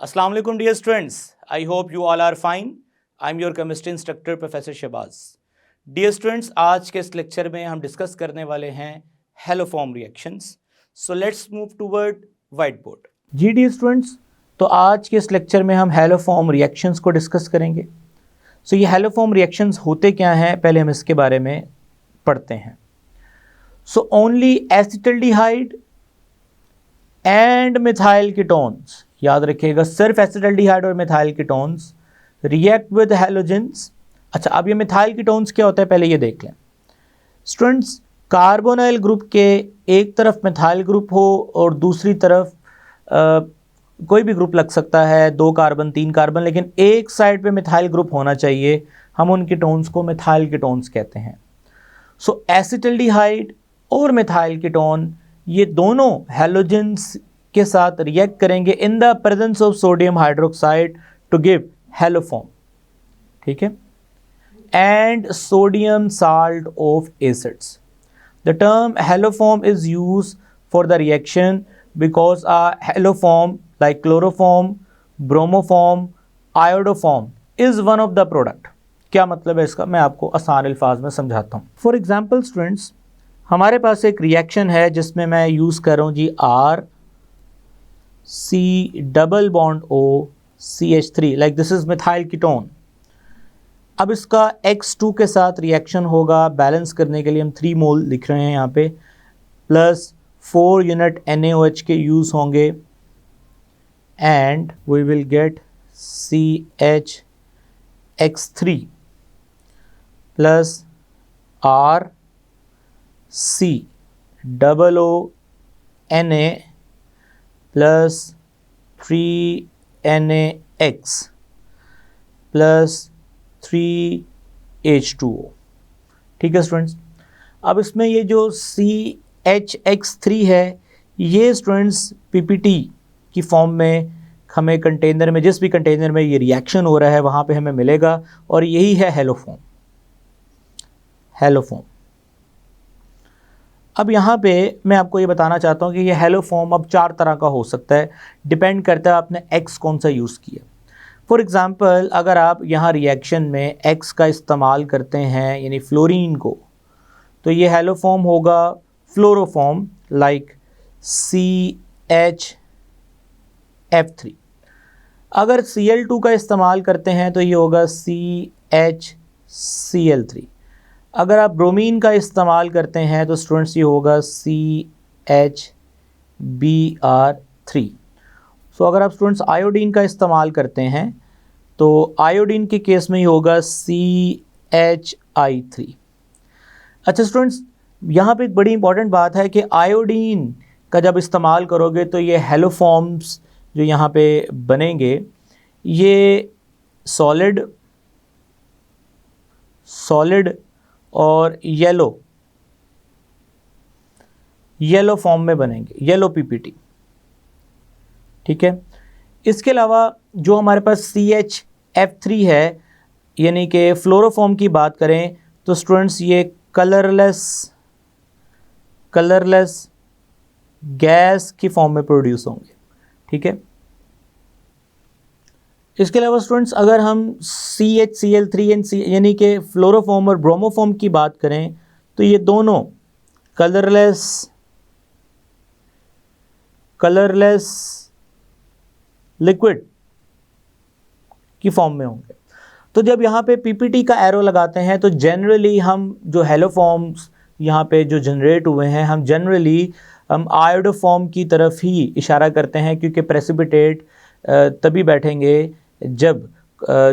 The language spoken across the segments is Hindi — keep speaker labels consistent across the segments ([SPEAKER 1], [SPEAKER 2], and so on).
[SPEAKER 1] Assalamu alaikum dear students. I hope you all are fine. I'm your chemistry instructor Professor Shahbaz. Dear students, आज के इस लेक्चर में हम डिस्कस करने वाले हैं haloform reactions. So let's move toward whiteboard. जी dear students, तो आज के इस लेक्चर में हम हेलोफॉर्म रिएक्शंस को डिस्कस करेंगे. So ये हेलोफॉर्म रिएक्शंस होते क्या हैं, पहले हम इसके बारे में पढ़ते हैं. So only acetaldehyde and methyl ketones, याद रखिएगा सिर्फ एसिटाल्डिहाइड और methyl ketones react with halogens. अच्छा, अब ये मिथाइल कीटोन्स क्या होता है पहले ये देख लें. स्टूडेंट्स, कार्बोनाइल ग्रुप के एक तरफ मिथाइल ग्रुप हो और दूसरी तरफ कोई भी ग्रुप लग सकता है, 2 कार्बन 3 कार्बन, लेकिन एक साइड पे मिथाइल ग्रुप होना चाहिए. हम उन कीटोन्स को मिथाइल कीटोन्स कहते हैं. सो एसिटाल्डिहाइड और मिथाइल कीटोन ये दोनों हैलोजेंस के साथ रिएक्ट करेंगे in the presence of sodium hydroxide to give haloform. ठीक है, and sodium salt of acids. The term haloform is used for the reaction because a haloform like chloroform, bromoform, iodoform is one of the product. क्या मतलब है इसका, मैं आपको आसान अल्फाज में समझाता हूँ. फॉर एग्जाम्पल स्टूडेंट्स, हमारे पास एक रिएक्शन है जिसमें मैं यूज़ कर रहा हूँ जी R C double bond O CH3, like this is methyl ketone. अब इसका X2 के साथ रिएक्शन होगा. बैलेंस करने के लिए हम 3 मोल लिख रहे हैं यहाँ पे, प्लस 4 यूनिट NaOH के यूज़ होंगे and we will get CHX3 plus RC double O Na plus 3NaX plus 3H2O. ठीक है स्टूडेंट्स, अब इसमें ये जो CHX3 है ये स्टूडेंट्स PPT की फॉर्म में हमें कंटेनर में, जिस भी कंटेनर में ये रिएक्शन हो रहा है वहाँ पे हमें मिलेगा और यही है हेलोफॉर्म. हेलोफॉर्म. अब यहाँ पे मैं आपको ये बताना चाहता हूँ कि ये हेलोफॉर्म अब 4 तरह का हो सकता है, डिपेंड करता है आपने X कौन सा यूज़ किया. फॉर एग्ज़ाम्पल, अगर आप यहाँ रिएक्शन में X का इस्तेमाल करते हैं यानी फ्लोरीन को, तो ये हेलोफॉर्म होगा फ्लोरोफॉर्म लाइक CHF3. अगर Cl2 का इस्तेमाल करते हैं तो ये होगा CHCl3. अगर आप ब्रोमीन का इस्तेमाल करते हैं तो स्टूडेंट्स ये होगा CHBr3. सो अगर आप स्टूडेंट्स आयोडीन का इस्तेमाल करते हैं तो आयोडीन के केस में ही होगा CHI3. अच्छा स्टूडेंट्स, यहाँ पे एक बड़ी इंपॉर्टेंट बात है कि आयोडीन का जब इस्तेमाल करोगे तो ये हेलोफॉर्म्स जो यहाँ पे बनेंगे ये सॉलिड और येलो फॉर्म में बनेंगे, येलो PPT. ठीक है, इसके अलावा जो हमारे पास CHF3 है यानी कि फ्लोरोफॉर्म की बात करें तो स्टूडेंट्स ये कलरलेस गैस की फॉर्म में प्रोड्यूस होंगे. ठीक है, इसके अलावा स्टूडेंट्स अगर हम CHCl3 यानी कि फ्लोरोफॉर्म और ब्रोमोफॉर्म की बात करें तो ये दोनों कलरलेस लिक्विड की फॉर्म में होंगे. तो जब यहाँ पे PPT का एरो लगाते हैं तो जनरली हम जो हेलोफॉर्म्स यहाँ पे जो जनरेट हुए हैं हम जनरली आयोडोफॉर्म की तरफ ही इशारा करते हैं, क्योंकि प्रेसिपिटेट तभी बैठेंगे जब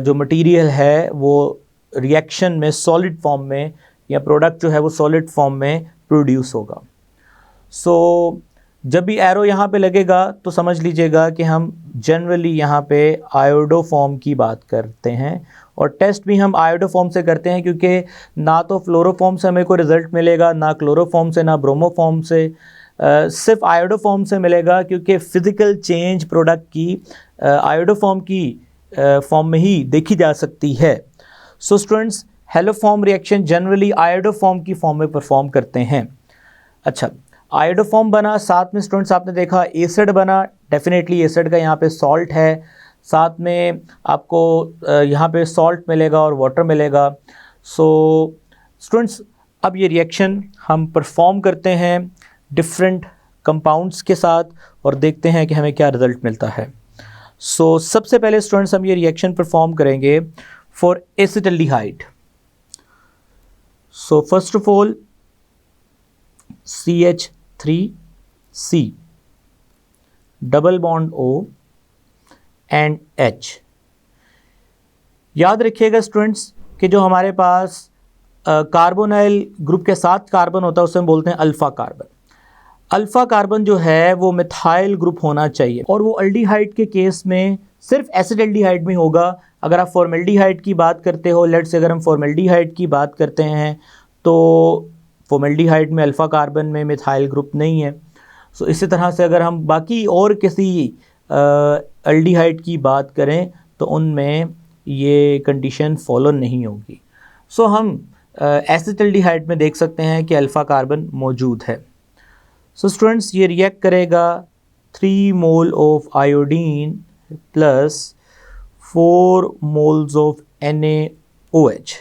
[SPEAKER 1] जो मटेरियल है वो रिएक्शन में सॉलिड फॉर्म में या प्रोडक्ट जो है वो सॉलिड फॉर्म में प्रोड्यूस होगा. सो जब भी एरो यहाँ पे लगेगा तो समझ लीजिएगा कि हम जनरली यहाँ पे आयोडोफॉर्म की बात करते हैं और टेस्ट भी हम आयोडोफॉर्म से करते हैं, क्योंकि ना तो फ्लोरोफॉर्म से हमें कोई रिज़ल्ट मिलेगा, ना क्लोरोफॉर्म से, ना ब्रोमोफॉर्म से, सिर्फ आयोडोफॉर्म से मिलेगा, क्योंकि फ़िज़िकल चेंज प्रोडक्ट की आयोडोफॉर्म की फॉर्म में ही देखी जा सकती है. So students, haloform reaction generally iodoform की फॉर्म में परफॉर्म करते हैं. अच्छा, आयोडोफॉर्म बना, साथ में स्टूडेंट्स आपने देखा एसिड बना. डेफिनेटली एसिड का यहाँ पे सॉल्ट है, साथ में आपको यहाँ पे सॉल्ट मिलेगा और वाटर मिलेगा। सो स्टूडेंट्स, अब ये रिएक्शन हम परफॉर्म करते हैं डिफरेंट कंपाउंड्स के साथ और देखते हैं कि हमें क्या रिजल्ट मिलता है। सो सबसे पहले स्टूडेंट्स हम ये रिएक्शन परफॉर्म करेंगे for acetaldehyde. So first of all CH3C double bond O and H। याद रखिएगा स्टूडेंट्स कि जो हमारे पास कार्बोनाइल ग्रुप के साथ कार्बन होता है उसे हम बोलते हैं अल्फ़ा कार्बन। अल्फ़ा कार्बन जो है वो मिथाइल ग्रुप होना चाहिए और वो अल्डिहाइड के केस में सिर्फ एसिडल्डिहाइड में होगा। अगर आप फॉर्मल्डिहाइड की बात करते हो, लेट्स से अगर हम फॉर्मल्डिहाइड की बात करते हैं तो फॉर्मल्डिहाइड में अल्फ़ा कार्बन में मिथाइल ग्रुप नहीं है। सो इसी तरह से अगर हम बाकी और किसी अल्डिहाइड की बात करें तो उनमें ये कंडीशन फॉलो नहीं होगी। सो हम एसिटल्डिहाइड में देख सकते हैं कि अल्फ़ा कार्बन मौजूद है। सो स्टूडेंट्स, ये रिएक्ट करेगा 3 mole of iodine plus 4 moles of NaOH।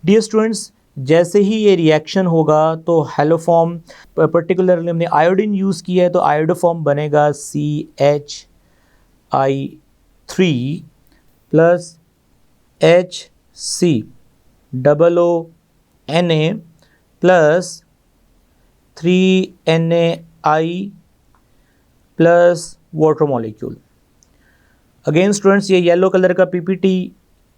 [SPEAKER 1] Dear students, जैसे ही ये रिएक्शन होगा तो हेलोफॉर्म, पर्टिकुलरली हमने आयोडीन यूज़ किया है तो आयोडोफॉर्म बनेगा CHI3 plus HCOONA plus 3NaI plus water molecule. Again students, ये येलो कलर का PPT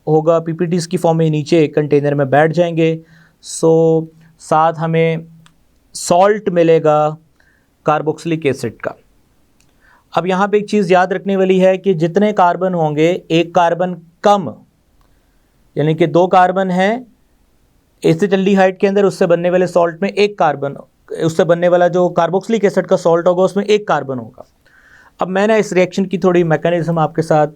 [SPEAKER 1] होगा, PPT इसकी फॉर्म में नीचे कंटेनर में बैठ जाएंगे। सो साथ हमें सॉल्ट मिलेगा कार्बोक्सिलिक एसिड का। अब यहाँ पे एक चीज़ याद रखने वाली है कि जितने कार्बन होंगे एक कार्बन कम, यानी कि 2 कार्बन हैं एसिटल्डिहाइड के अंदर, उससे बनने वाले सॉल्ट में एक कार्बन, उससे बनने वाला जो कार्बोक्सिलिक एसिड का सॉल्ट होगा उसमें एक कार्बन होगा। अब मैंने इस रिएक्शन की थोड़ी मैकेनिज्म आपके साथ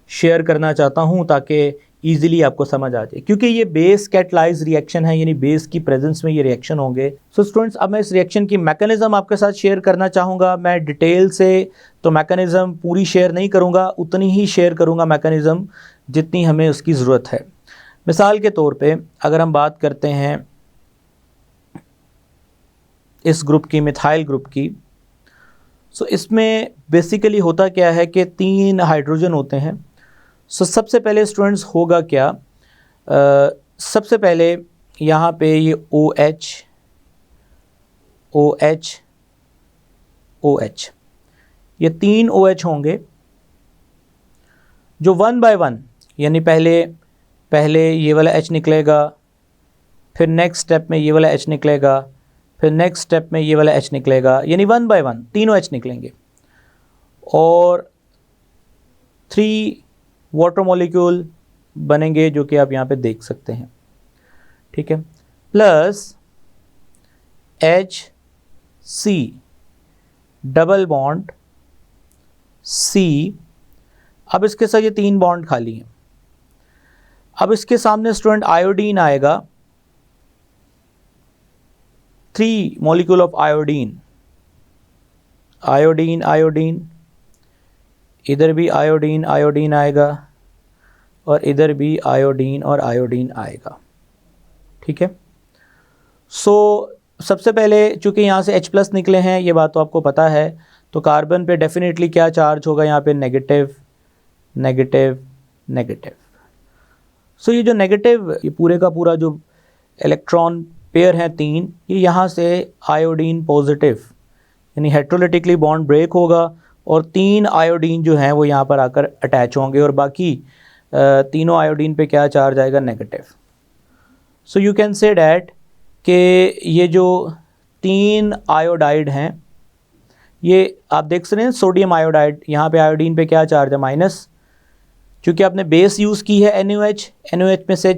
[SPEAKER 1] शेयर करना चाहता हूँ ताकि ईजिली आपको समझ आ जाए, क्योंकि ये बेस कैटलाइज रिएक्शन है, यानी बेस की प्रेजेंस में ये रिएक्शन होंगे। सो स्टूडेंट्स, अब मैं इस रिएक्शन की मैकेनिज्म आपके साथ शेयर करना चाहूँगा। मैं डिटेल से तो मैकेनिज्म पूरी शेयर नहीं करूँगा, उतनी ही शेयर करूँगा मैकेनिज्म जितनी हमें उसकी ज़रूरत है। मिसाल के तौर पे अगर हम बात करते हैं इस ग्रुप की, मिथाइल ग्रुप की, सो इसमें बेसिकली होता क्या है कि 3 हाइड्रोजन होते हैं। सो सबसे पहले स्टूडेंट्स होगा क्या, सबसे पहले यहाँ पे ये OH OH OH, ये 3 OH होंगे जो 1 बाय 1, यानी पहले ये वाला H निकलेगा, फिर नेक्स्ट स्टेप में ये वाला H निकलेगा, फिर नेक्स्ट स्टेप में ये वाला H निकलेगा, यानी 1 बाय 1 तीनों H निकलेंगे और 3 वाटर मॉलिक्यूल बनेंगे जो कि आप यहाँ पे देख सकते हैं, ठीक है, plus HC double bond C। अब इसके साथ ये 3 बॉन्ड खाली हैं। अब इसके सामने स्टूडेंट आयोडीन आएगा, 3 molecule of iodine, iodine iodine, इधर भी आयोडीन आयोडीन आएगा और इधर भी आयोडीन और आयोडीन आएगा, ठीक है। सो सबसे पहले चूँकि यहाँ से H+ निकले हैं, ये बात तो आपको पता है, तो कार्बन पे डेफिनेटली क्या चार्ज होगा यहाँ पे, नेगेटिव नेगेटिव नेगेटिव। सो ये जो नेगेटिव, ये पूरे का पूरा जो इलेक्ट्रॉन पेयर हैं 3, ये यहाँ से आयोडीन पॉजिटिव, यानी हेट्रोलिटिकली बॉन्ड ब्रेक होगा और 3 आयोडीन जो हैं वो यहाँ पर आकर अटैच होंगे और बाकी तीनों आयोडीन पे क्या चार्ज आएगा, negative. So you can say that कि ये जो 3 आयोडाइड हैं, ये आप देख सकते हैं सोडियम आयोडाइड, यहाँ पे आयोडीन पे क्या चार्ज है, माइनस, क्योंकि आपने बेस यूज़ की है NaOH में से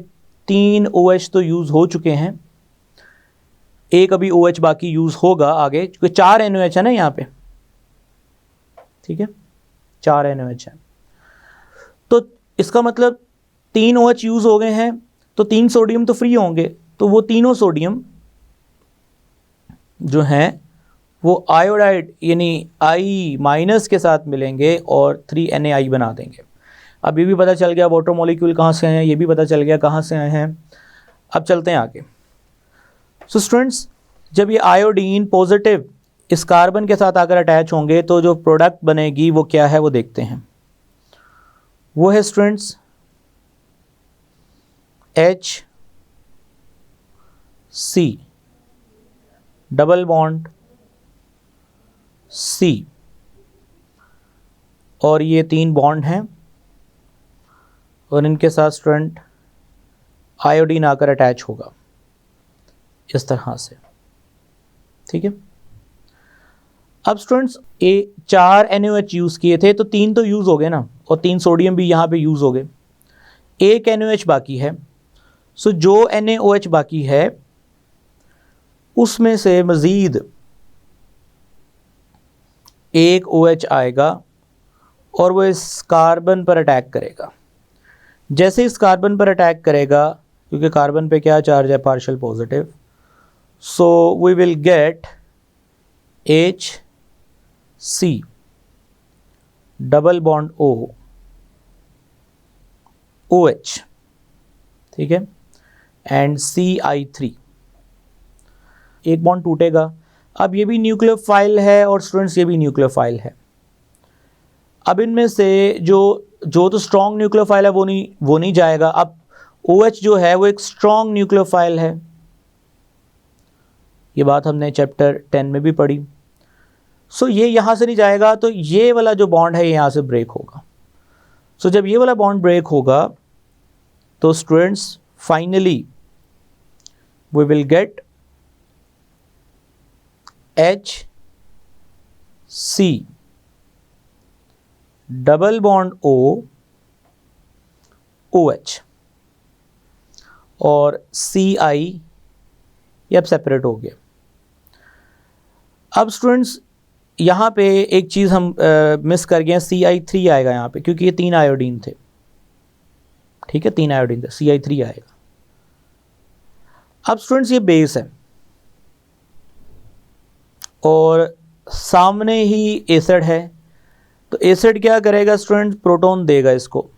[SPEAKER 1] 3 OH तो यूज़ हो चुके हैं, एक अभी OH बाकी यूज़ होगा आगे, क्योंकि 4 NaOH है ना यहाँ पे, ठीक है, 4 NaOH है, तो इसका मतलब 3 OH यूज़ हो गए हैं तो 3 सोडियम तो फ्री होंगे, तो वो तीनों सोडियम जो हैं वो आयोडाइड यानी आई माइनस के साथ मिलेंगे और 3Na बना देंगे। अब ये भी पता चल गया वाटर मॉलिक्यूल कहाँ से आए हैं, ये भी पता चल गया कहाँ से आए हैं। अब चलते हैं आगे। सो स्टूडेंट्स, जब ये आयोडीन पॉजिटिव इस कार्बन के साथ आकर अटैच होंगे तो जो प्रोडक्ट बनेगी वो क्या है वो देखते हैं। वो है students HC double bond C, और ये 3 बॉन्ड हैं और इनके साथ स्टूडेंट आयोडीन आकर अटैच होगा इस तरह से, ठीक है। अब स्टूडेंट्स 4 NaOH यूज़ किए थे तो 3 तो यूज़ हो गए ना, और 3 सोडियम भी यहाँ पे यूज़ हो गए, 1 NaOH बाकी है। सो जो NaOH बाकी है उसमें से मज़ीद एक OH आएगा और वो इस कार्बन पर अटैक करेगा। जैसे इस कार्बन पर अटैक करेगा, क्योंकि कार्बन पे क्या चार्ज है, partial positive, so we will get HC double bond OH, ठीक है, एंड CI3, एक बॉन्ड टूटेगा। अब ये भी न्यूक्लियोफाइल है और स्टूडेंट्स ये भी न्यूक्लियोफाइल है। अब इनमें से जो तो स्ट्रॉन्ग न्यूक्लियोफाइल है वो नहीं जाएगा। अब OH जो है वो एक स्ट्रॉन्ग न्यूक्लियोफाइल है, ये बात हमने चैप्टर 10 में भी पढ़ी। सो ये यहाँ से नहीं जाएगा तो ये वाला जो बॉन्ड है यहाँ से ब्रेक होगा। सो जब ये वाला बॉन्ड ब्रेक होगा तो students finally we will get HC double bond OH और CI ये अब सेपरेट हो गया। अब स्टूडेंट्स यहाँ पे एक चीज़ हम मिस कर गए हैं, CI3 आएगा यहाँ पे, क्योंकि ये 3 आयोडीन थे, ठीक है, 3 आयोडीन थे, CI3 आएगा। अब स्टूडेंट्स ये बेस है और सामने ही एसिड है, तो एसिड क्या करेगा स्टूडेंट, प्रोटॉन देगा इसको।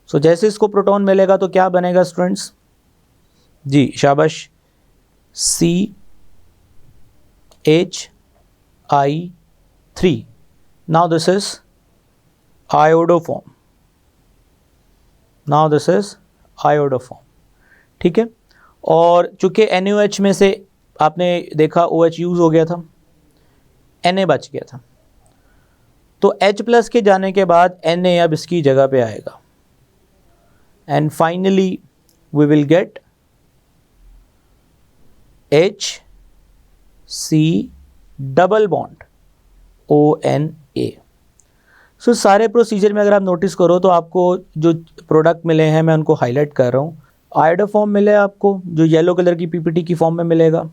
[SPEAKER 1] सो जैसे इसको प्रोटॉन मिलेगा तो क्या बनेगा स्टूडेंट्स, जी शाबाश, CH3। Now this is iodoform, now this is iodoform, ठीक है। और चूंकि NaOH में से आपने देखा OH यूज़ हो गया था, Na बच गया था, तो H+ के जाने के बाद Na अब इसकी जगह पे आएगा and finally we will get HC double bond ONA। So सारे प्रोसीजर में अगर आप नोटिस करो तो आपको जो प्रोडक्ट मिले हैं मैं उनको हाईलाइट कर रहा हूँ। आयोडोफॉर्म मिले आपको जो येलो कलर की PPT की फॉर्म में मिलेगा।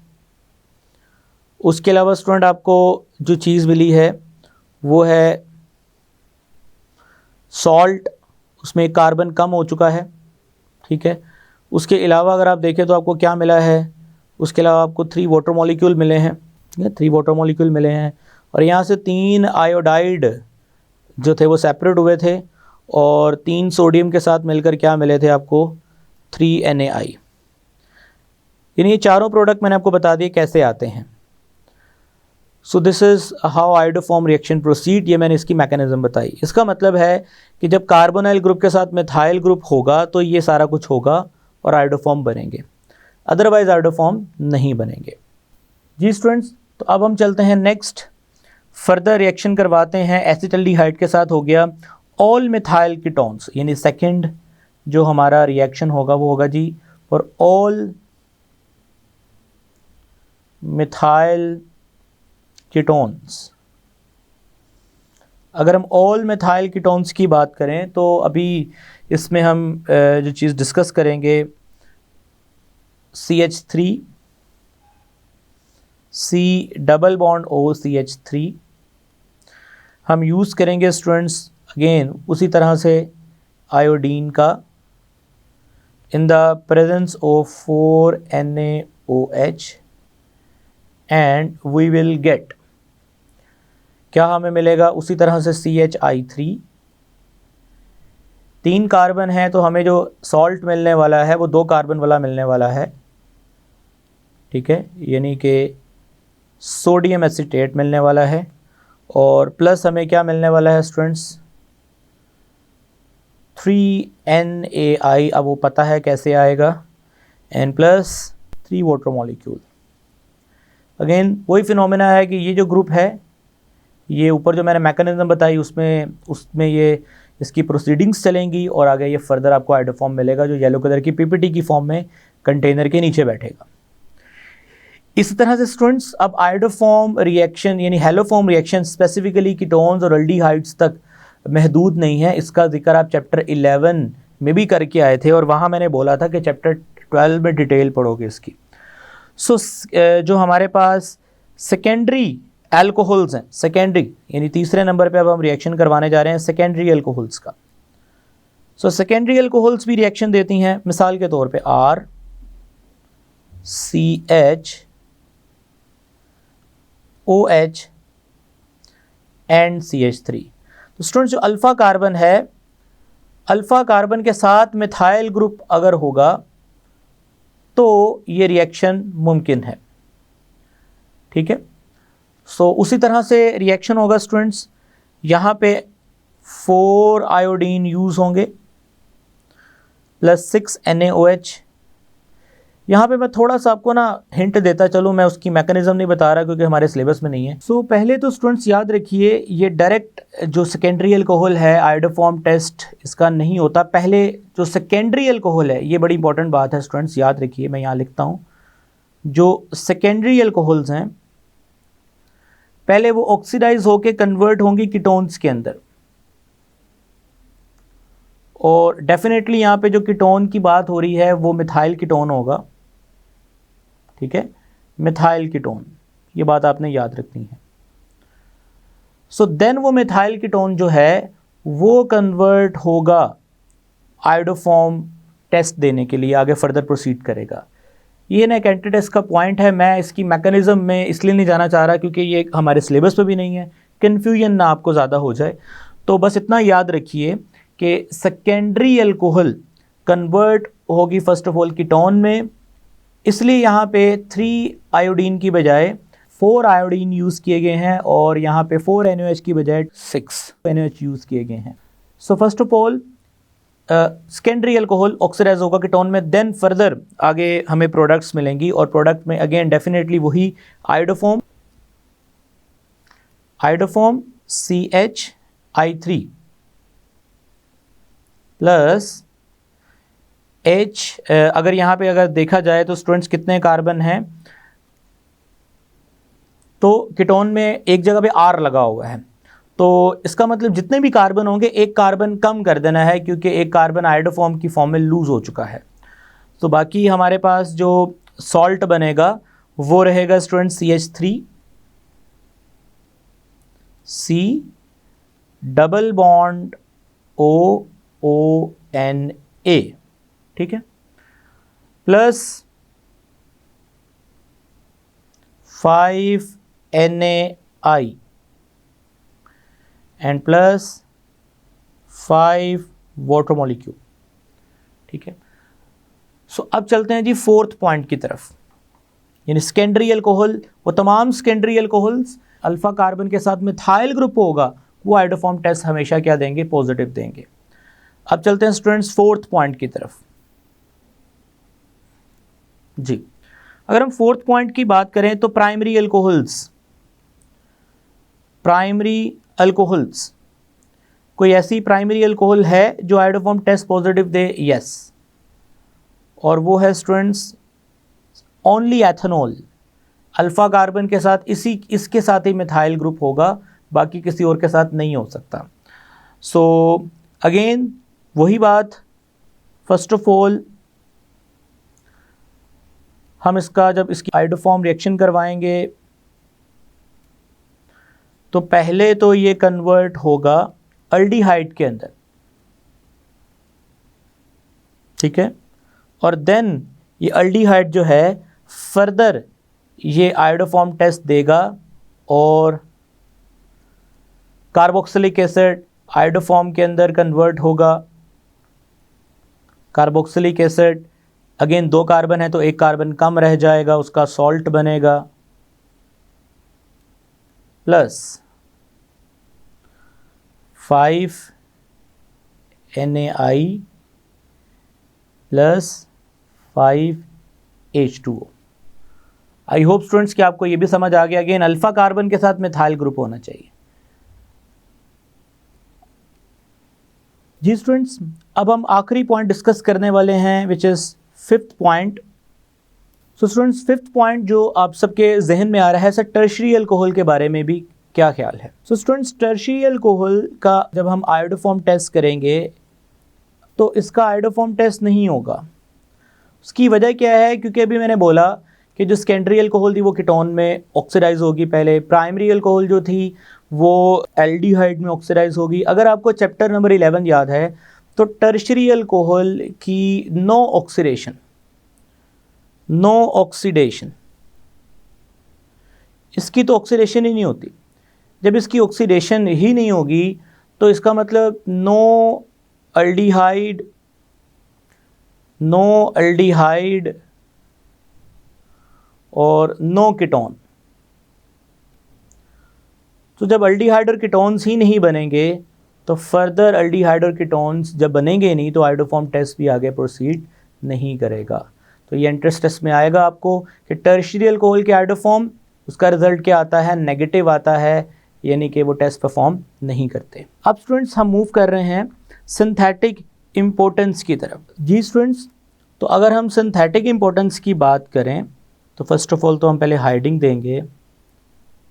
[SPEAKER 1] उसके अलावा स्टूडेंट आपको जो चीज़ मिली है वो है सॉल्ट, उसमें कार्बन कम हो चुका है, ठीक है। उसके अलावा अगर आप देखें तो आपको क्या मिला है, उसके अलावा आपको 3 वाटर मॉलिक्यूल मिले हैं, ठीक है, 3 वाटर मॉलिक्यूल मिले हैं, और यहाँ से 3 आयोडाइड जो थे वो सेपरेट हुए थे और 3 सोडियम के साथ मिलकर क्या मिले थे आपको, 3NaI। यानी ये चारों प्रोडक्ट मैंने आपको बता दिए कैसे आते हैं। So this is how iodoform reaction proceed, ये मैंने इसकी मैकेनिज्म बताई। इसका मतलब है कि जब कार्बोनाइल ग्रुप के साथ मिथाइल ग्रुप होगा तो ये सारा कुछ होगा और आयोडोफॉर्म बनेंगे, अदरवाइज आयोडोफॉर्म नहीं बनेंगे। जी स्टूडेंट्स, तो अब हम चलते हैं नेक्स्ट, फर्दर रिएक्शन करवाते हैं एसिटल्डिहाइड के साथ। हो गया ऑल मिथाइल कीटोन्स, यानी सेकंड जो हमारा रिएक्शन होगा वो होगा जी फॉर ऑल मिथाइल कीटोन्स। अगर हम ऑल मिथाइल कीटोन्स की बात करें तो अभी इसमें हम जो चीज़ डिस्कस करेंगे CH3 C double bond O CH3 हम यूज़ करेंगे स्टूडेंट्स अगेन उसी तरह से आयोडीन का in the presence of 4NaOH and we will get, क्या हमें मिलेगा, उसी तरह से CH3, 3 कार्बन है तो हमें जो सॉल्ट मिलने वाला है वो 2 कार्बन वाला मिलने वाला है, ठीक है, यानी कि सोडियम एसीटेट मिलने वाला है। और प्लस हमें क्या मिलने वाला है स्टूडेंट्स, 3NaI, अब वो पता है कैसे आएगा, N plus 3 water molecule. Again वही फिनोमेना है कि ये जो ग्रुप है, ये ऊपर जो मैंने मैकेनिज्म बताई उसमें ये इसकी प्रोसीडिंग्स चलेंगी और आगे ये फर्दर आपको आइडोफॉर्म मिलेगा जो येलो कलर की पीपीटी की फॉर्म में कंटेनर के नीचे बैठेगा। इसी तरह से स्टूडेंट्स अब आइडोफॉर्म रिएक्शन यानी हेलोफॉर्म रिएक्शन स्पेसिफिकली कीटोन्स और एल्डिहाइड्स तक महदूद नहीं है। इसका जिक्र आप चैप्टर 11 में भी करके आए थे और वहाँ मैंने बोला था कि चैप्टर 12 में डिटेल पढ़ोगे इसकी। सो जो हमारे पास सेकेंडरी एल्कोहल्स हैं, सेकेंडरी यानी तीसरे नंबर पे अब हम रिएक्शन करवाने जा रहे हैं सेकेंडरी एल्कोहल्स का। सो सेकेंडरी एल्कोहल्स भी रिएक्शन देती हैं, मिसाल के तौर पे RCH OH एंड CH3। तो स्टूडेंट्स जो अल्फा कार्बन है, अल्फा कार्बन के साथ मिथाइल ग्रुप अगर होगा तो ये रिएक्शन मुमकिन है, ठीक है। सो उसी तरह से रिएक्शन होगा स्टूडेंट्स, यहाँ पे 4 आयोडीन यूज़ होंगे प्लस 6 NaOH। यहाँ पे मैं थोड़ा सा आपको ना हिंट देता चलूँ, मैं उसकी मैकेनिज्म नहीं बता रहा क्योंकि हमारे सिलेबस में नहीं है। सो पहले तो स्टूडेंट्स याद रखिए ये डायरेक्ट जो सेकेंडरी अल्कोहल है आयोडोफॉर्म टेस्ट इसका नहीं होता। पहले जो सेकेंडरी अल्कोहल है, ये बड़ी इंपॉर्टेंट बात है स्टूडेंट्स, याद रखिए, मैं यहाँ लिखता हूँ, जो सेकेंडरी अल्कोहल्स हैं पहले वो ऑक्सीडाइज होके कन्वर्ट होंगी कीटोन्स के अंदर। और डेफिनेटली यहाँ पे जो कीटोन की बात हो रही है वो मिथाइल कीटोन होगा, ठीक है, मिथाइल कीटोन, ये बात आपने याद रखनी है। सो देन वो मिथाइल कीटोन जो है वो कन्वर्ट होगा आयोडोफॉर्म टेस्ट देने के लिए, आगे फर्दर प्रोसीड करेगा। ये ना एक एंटीटेस्ट का पॉइंट है, मैं इसकी मैकेनिज्म में इसलिए नहीं जाना चाह रहा क्योंकि ये हमारे सिलेबस पे भी नहीं है, कन्फ्यूजन ना आपको ज़्यादा हो जाए। तो बस इतना याद रखिए कि सेकेंडरी अल्कोहल कन्वर्ट होगी फर्स्ट ऑफ ऑल कीटोन में, इसलिए यहाँ पे 3 आयोडीन की बजाय 4 आयोडीन यूज़ किए गए हैं और यहाँ पे 4 NaOH की बजाय 6 NaOH यूज़ किए गए हैं। So first of all secondary alcohol oxidise होगा कीटोन में, देन फर्दर आगे हमें प्रोडक्ट्स मिलेंगी और प्रोडक्ट में अगेन डेफिनेटली वही आयोडोफॉर्म CH3 प्लस H। अगर यहाँ पे अगर देखा जाए तो स्टूडेंट्स कितने कार्बन हैं, तो कीटोन में एक जगह पे R लगा हुआ है, तो इसका मतलब जितने भी कार्बन होंगे एक कार्बन कम कर देना है क्योंकि एक कार्बन आयोडोफॉर्म की फॉर्म में लूज हो चुका है। तो बाकी हमारे पास जो सॉल्ट बनेगा वो रहेगा student CH3 C double bond ONA, ठीक है, plus 5 NaI and plus 5 water molecule, ठीक है। सो अब चलते हैं जी फोर्थ पॉइंट की तरफ, यानी सेकेंडरी अल्कोहल, वो तमाम सेकेंडरी अल्कोहल्स अल्फा कार्बन के साथ मिथाइल ग्रुप होगा वो आयोडोफॉर्म टेस्ट हमेशा क्या देंगे, पॉजिटिव देंगे। अब चलते हैं स्टूडेंट्स फोर्थ पॉइंट की तरफ जी। अगर हम फोर्थ पॉइंट की बात करें तो प्राइमरी अल्कोहल्स, कोई ऐसी प्राइमरी अल्कोहल है जो आयोडोफॉर्म टेस्ट पॉजिटिव दे? यस, और वो है students only ethanol. Alpha carbon के साथ इसके साथ ही मिथाइल ग्रुप होगा, बाकी किसी और के साथ नहीं हो सकता। सो अगेन वही बात, फर्स्ट ऑफ ऑल हम जब इसकी आयोडोफॉर्म रिएक्शन करवाएंगे तो पहले तो ये कन्वर्ट होगा अल्डिहाइड के अंदर, ठीक है, और देन ये अल्डिहाइड जो है फर्दर ये आयोडोफॉर्म टेस्ट देगा और कार्बोक्सिलिक एसिड आयोडोफॉर्म के अंदर कन्वर्ट होगा। कार्बोक्सिलिक एसिड अगेन 2 कार्बन है तो 1 कार्बन कम रह जाएगा, उसका सॉल्ट बनेगा, plus 5 NaI plus 5 H2O। I hope students कि आपको ये भी समझ आ गया। अगेन अल्फा कार्बन के साथ मिथाइल ग्रुप होना चाहिए। जी स्टूडेंट्स, अब हम आखिरी पॉइंट डिस्कस करने वाले हैं which is 5th point. So students 5th point जो आप सबके जहन में आ रहा है सर, टर्शियरी अल्कोहल के बारे में भी क्या ख्याल है। सो स्टूडेंट्स टर्शियरी अल्कोहल का जब हम आयोडोफॉर्म टेस्ट करेंगे तो इसका आयोडोफॉर्म टेस्ट नहीं होगा। उसकी वजह क्या है, क्योंकि अभी मैंने बोला कि जो सेकेंडरी अल्कोहल थी वो कीटोन में ऑक्सीडाइज होगी पहले, प्राइमरी अल्कोहल जो थी वो एल्डिहाइड में ऑक्सीडाइज होगी। अगर आपको चैप्टर नंबर 11 याद है तो टर्शियरी अल्कोहल की नो ऑक्सीडेशन, नो ऑक्सीडेशन, इसकी तो ऑक्सीडेशन ही नहीं होती। जब इसकी ऑक्सीडेशन ही नहीं होगी तो इसका मतलब नो एल्डिहाइड, नो एल्डिहाइड और नो कीटोन। तो जब एल्डिहाइड और कीटोन्स ही नहीं बनेंगे तो फर्दर एल्डिहाइड और कीटोन्स जब बनेंगे नहीं तो आयोडोफॉर्म टेस्ट भी आगे प्रोसीड नहीं करेगा। तो ये एंट्रेंस टेस्ट में आएगा आपको कि टर्शियरी अल्कोहल के आयोडोफॉर्म, उसका रिजल्ट क्या आता है, नेगेटिव आता है, यानी कि वो टेस्ट परफॉर्म नहीं करते। अब स्टूडेंट्स हम मूव कर रहे हैं सिंथेटिक इम्पोर्टेंस की तरफ। जी स्टूडेंट्स, तो अगर हम सिंथेटिक इम्पोर्टेंस की बात करें तो फर्स्ट ऑफ ऑल तो हम पहले हाइडिंग देंगे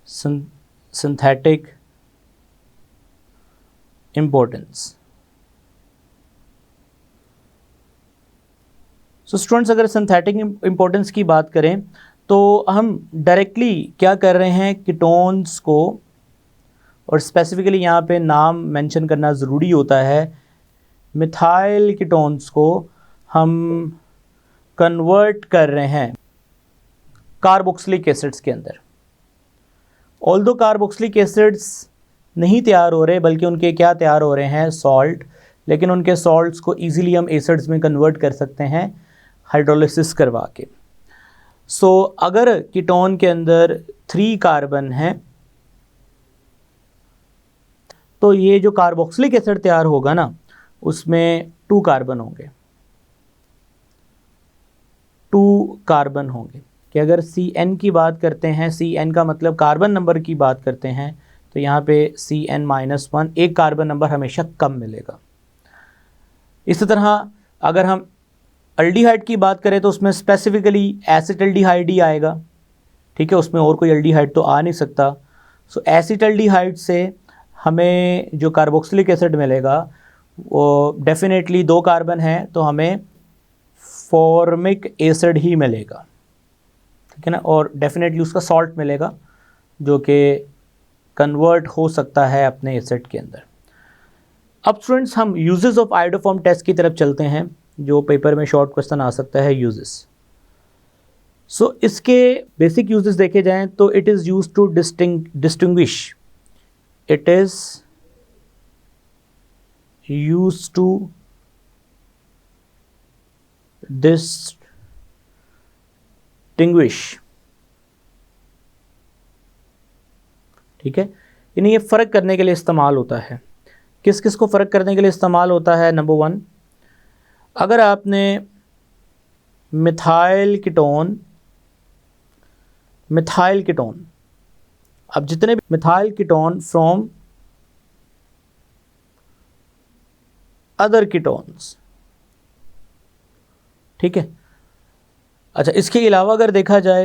[SPEAKER 1] सिंथेटिक इम्पोर्टेंस। सो स्टूडेंट्स अगर सिंथेटिक इम्पोर्टेंस की बात करें तो हम डायरेक्टली क्या कर रहे हैं, कीटोन्स को, और स्पेसिफिकली यहाँ पे नाम मेंशन करना ज़रूरी होता है, मिथाइल कीटोन्स को हम कन्वर्ट कर रहे हैं कार्बोक्सिलिक एसिड्स के अंदर। ऑल्दो कार्बोक्सिलिक एसिड्स नहीं तैयार हो रहे बल्कि उनके क्या तैयार हो रहे हैं, सॉल्ट, लेकिन उनके सॉल्ट्स को इजीली हम एसिड्स में कन्वर्ट कर सकते हैं हाइड्रोलिसिस करवा के। सो अगर कीटोन के अंदर 3 कार्बन हैं तो ये जो कार्बोक्सिलिक एसिड तैयार होगा ना उसमें 2 कार्बन होंगे, 2 कार्बन होंगे। कि अगर CN की बात करते हैं, CN का मतलब कार्बन नंबर की बात करते हैं, तो यहाँ पे CN-1 एक कार्बन नंबर हमेशा कम मिलेगा। इसी तरह अगर हम एल्डिहाइड की बात करें तो उसमें स्पेसिफिकली एसिटल्डिहाइड ही आएगा, ठीक है, उसमें और कोई एल्डिहाइड तो आ नहीं सकता। सो एसिटल्डिहाइड से हमें जो कार्बोक्सिलिक एसिड मिलेगा वो डेफिनेटली 2 कार्बन है तो हमें फॉर्मिक एसिड ही मिलेगा, ठीक है ना, और डेफिनेटली उसका सॉल्ट मिलेगा जो कि कन्वर्ट हो सकता है अपने एसिड के अंदर। अब स्टूडेंट्स हम यूजेस ऑफ आयोडोफॉर्म टेस्ट की तरफ चलते हैं, जो पेपर में शॉर्ट क्वेश्चन आ सकता है, यूजेस। सो इसके बेसिक यूजेस देखे जाएं तो it is use to distinguish, it is use to distinguish, ठीक है, यानी ये फ़र्क करने के लिए इस्तेमाल होता है। किस किस को फ़र्क करने के लिए इस्तेमाल होता है? नंबर 1, अगर आपने मिथाइल कीटोन, अब जितने भी methyl ketone from other ketones, ठीक है, अच्छा इसके अलावा अगर देखा जाए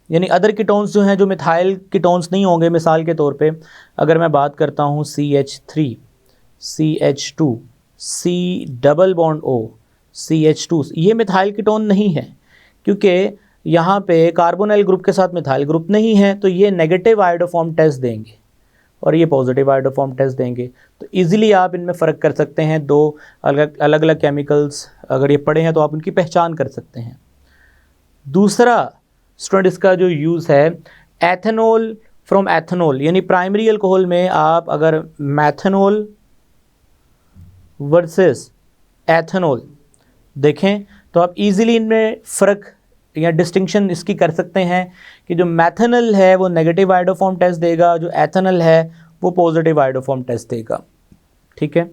[SPEAKER 1] यानी अदर कीटोन्स जो हैं जो मिथाइल कीटोन्स नहीं होंगे, मिसाल के तौर पे अगर मैं बात करता हूँ CH3, CH2, C double bond O, CH2, ये मिथाइल कीटोन नहीं है क्योंकि यहाँ पे कार्बोनाइल ग्रुप के साथ मिथाइल ग्रुप नहीं है, तो ये नेगेटिव आयोडोफॉर्म टेस्ट देंगे और ये पॉजिटिव आयोडोफॉर्म टेस्ट देंगे। तो इजीली आप इनमें फ़र्क कर सकते हैं, 2 अलग अलग केमिकल्स अगर ये पड़े हैं तो आप उनकी पहचान कर सकते हैं। दूसरा, स्टूडेंट इसका जो यूज़ है एथेनॉल फ्रॉम एथेनॉल, यानी प्राइमरी अल्कोहल में आप अगर मैथेनॉल वर्सेस एथेनॉल देखें तो आप इजीली इनमें फ़र्क या डिस्टिंक्शन इसकी कर सकते हैं कि जो मैथेनॉल है वो नेगेटिव आयोडोफॉर्म टेस्ट देगा, जो एथेनॉल है वो पॉजिटिव आयोडोफॉर्म टेस्ट देगा। ठीक है,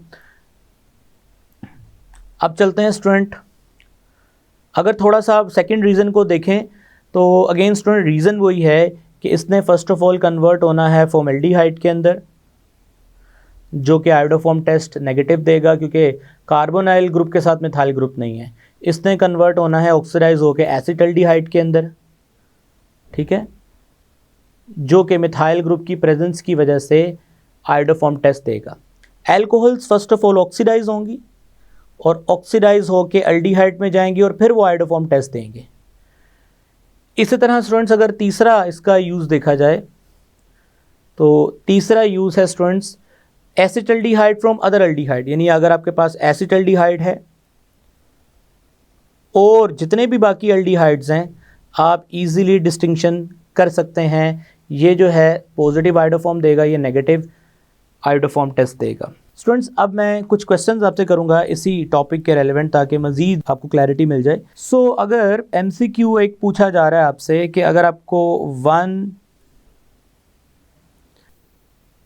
[SPEAKER 1] अब चलते हैं स्टूडेंट, अगर थोड़ा सा आप सेकेंड रीज़न को देखें तो अगेन स्टूडेंट रीज़न वही है कि इसने फर्स्ट ऑफ ऑल कन्वर्ट होना है फॉर्मेल्डिहाइड के अंदर, जो कि आयोडोफॉर्म टेस्ट नेगेटिव देगा क्योंकि कार्बोनाइल ग्रुप के साथ मिथाइल ग्रुप नहीं है। इसने कन्वर्ट होना है ऑक्सीडाइज होकर एसिटल्डिहाइड के अंदर, ठीक है, जो कि मिथाइल ग्रुप की प्रेजेंस की वजह से आयोडोफॉर्म टेस्ट देगा। Alcohols first of all oxidise होंगी और ऑक्सीडाइज होकर एल्डिहाइड में जाएंगी और फिर वो आयोडोफॉर्म टेस्ट देंगे। इसी तरह स्टूडेंट्स अगर तीसरा इसका यूज़ देखा जाए तो तीसरा यूज़ है students acetaldehyde from other aldehyde, यानी अगर आपके पास एसिटल्डिहाइड है और जितने भी बाकी एल्डिहाइड्स हैं आप इजीली डिस्टिंक्शन कर सकते हैं, ये जो है पॉजिटिव आयोडोफॉर्म देगा, ये नेगेटिव आयोडोफॉर्म टेस्ट देगा। स्टूडेंट्स अब मैं कुछ क्वेश्चंस आपसे करूंगा इसी टॉपिक के रेलेवेंट, ताकि मज़ीद आपको क्लैरिटी मिल जाए। सो अगर MCQ एक पूछा जा रहा है आपसे कि अगर आपको 1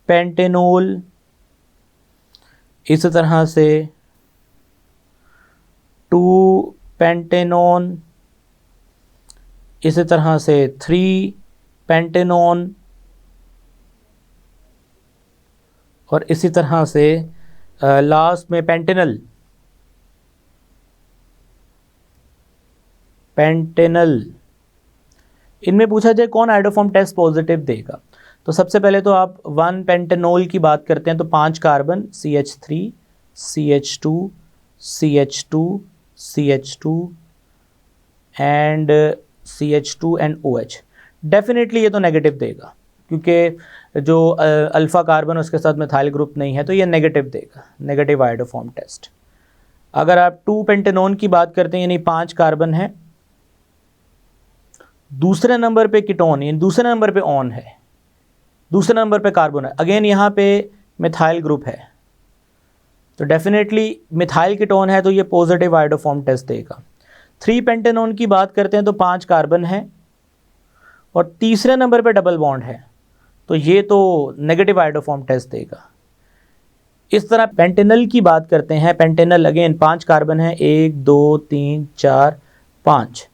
[SPEAKER 1] पेंटेनॉल इस तरह से 2 पेंटेनॉन इसी तरह से 3 पेंटेनॉन और इसी तरह से लास्ट में पेंटेनल इनमें पूछा जाए कौन आयोडोफॉर्म टेस्ट पॉजिटिव देगा, तो सबसे पहले तो आप 1 पेंटेनॉल की बात करते हैं तो 5 carbon CH3 CH2 CH2 CH2 and CH2 and OH, definitely ये तो नेगेटिव देगा क्योंकि जो अल्फ़ा कार्बन उसके साथ मिथाइल ग्रुप नहीं है तो ये नेगेटिव देगा, नेगेटिव आयोडोफॉर्म टेस्ट। अगर आप 2 पेंटेनॉन की बात करते हैं यानी 5 कार्बन है, दूसरे नंबर पे कीटोन यानी दूसरे नंबर पे ऑन है, दूसरे नंबर पे कार्बन है, अगेन यहाँ पे मिथाइल ग्रुप है तो डेफिनेटली मिथाइल कीटोन है तो ये पॉजिटिव आयोडोफॉर्म टेस्ट देगा। 3 पेंटेनॉन की बात करते हैं तो 5 कार्बन है और तीसरे नंबर पे डबल बॉन्ड है तो ये तो नेगेटिव आयोडोफॉर्म टेस्ट देगा। इस तरह पेंटेनल की बात करते हैं, पेंटेनल अगेन 5 कार्बन है, 1 2 3 4 5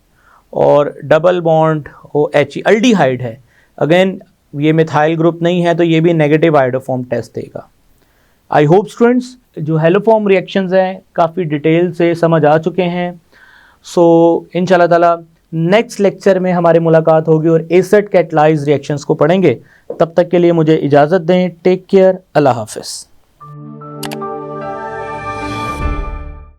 [SPEAKER 1] और डबल बॉन्ड OH एल्डिहाइड है, अगेन ये मिथाइल ग्रुप नहीं है तो ये भी नेगेटिव आयोडोफॉर्म टेस्ट देगा। आई होप स्टूडेंट्स जो हेलोफॉर्म रिएक्शंस हैं काफ़ी डिटेल से समझ आ चुके हैं। सो इंशाल्लाह ताला नेक्स्ट लेक्चर में हमारी मुलाकात होगी और एसिड कैटलाइज रिएक्शंस को पढ़ेंगे। तब तक के लिए मुझे इजाज़त दें। टेक केयर, अल्लाह हाफ़िज़।